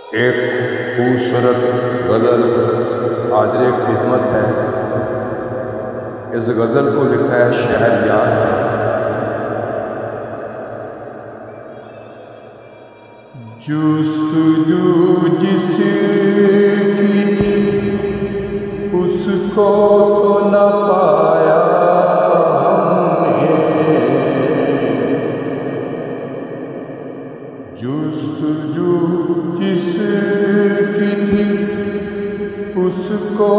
एक खूबसूरत गज़ल हाज़िर खिदमत है। इस गज़ल को लिखा है शहरयार ने। जुस्तजू जिसकी थी उसको तो न पाया हमने, जुस्तजू जिसकी थी उसको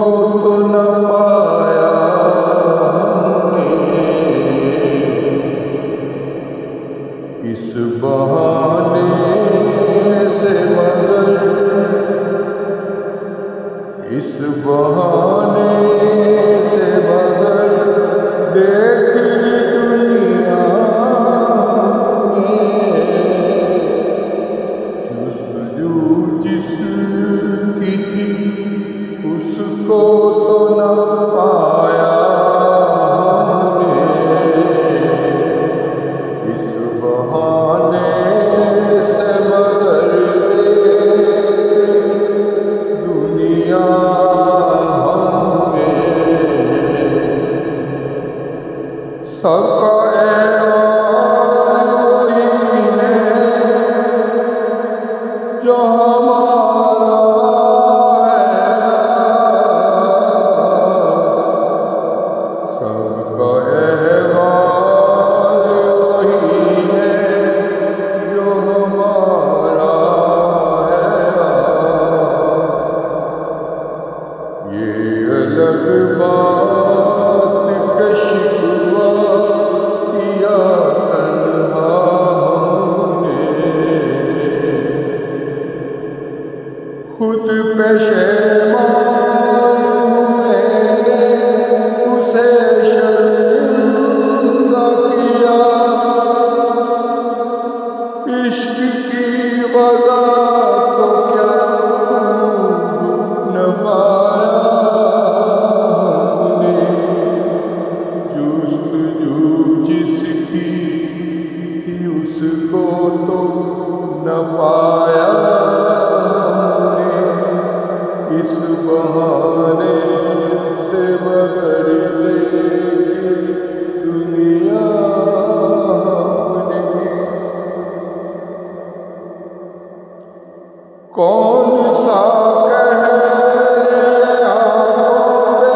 तो न पाया हमने। इस बहाने से मगर इस बहाने से मगर देख ली दुनिया में। जुस्तजू जिसकी थी उसको तो न पाया हमने। इस बहाने से मगर देख दुनिया हमें। सबका एहवाल वही है जो हमारा है। सबका एहवाल वही है जो हमारा है। ये अलग बात के शिकवा किया तन्हा हमने। खुद पे शैमान मैंने उसे शर्मिंदा किया। इश्क की वज़ा को क्या न पाया हमने। जुस्तजू जिसकी थी उसको तो न पाया हमने। इस बहाने से मगर देख ली दुनिया हमने। कौन सा कहर ये आँखों पे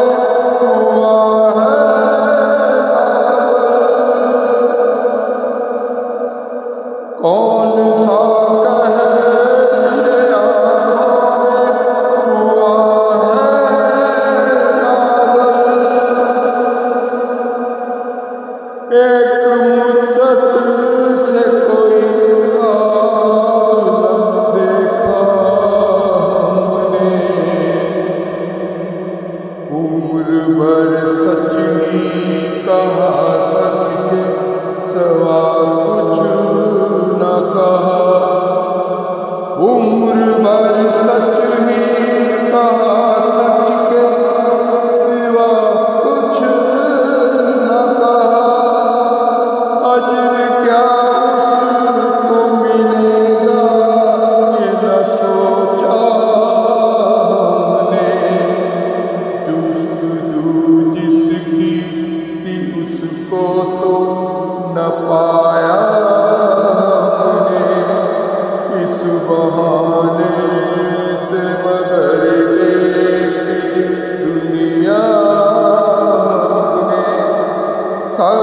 हुआ है काजल। कौन सा कहर ये आँखों में हुआ है काजल। एक मुद्दत से कोई ख्वाब न देखा हमने। उम्र भर सच ही कहा, सच के सवा कुछ न कहा। उम्र भर सच ही कहा, सच के सिवा कुछ न कहा। अजर क्या उसको मिलेगा ये न सोचा हमने। जुस्तजू जिसकी थी उसको तो न पाया हमने। इस बहाने से मगर देख ली दुनिया हमने। सब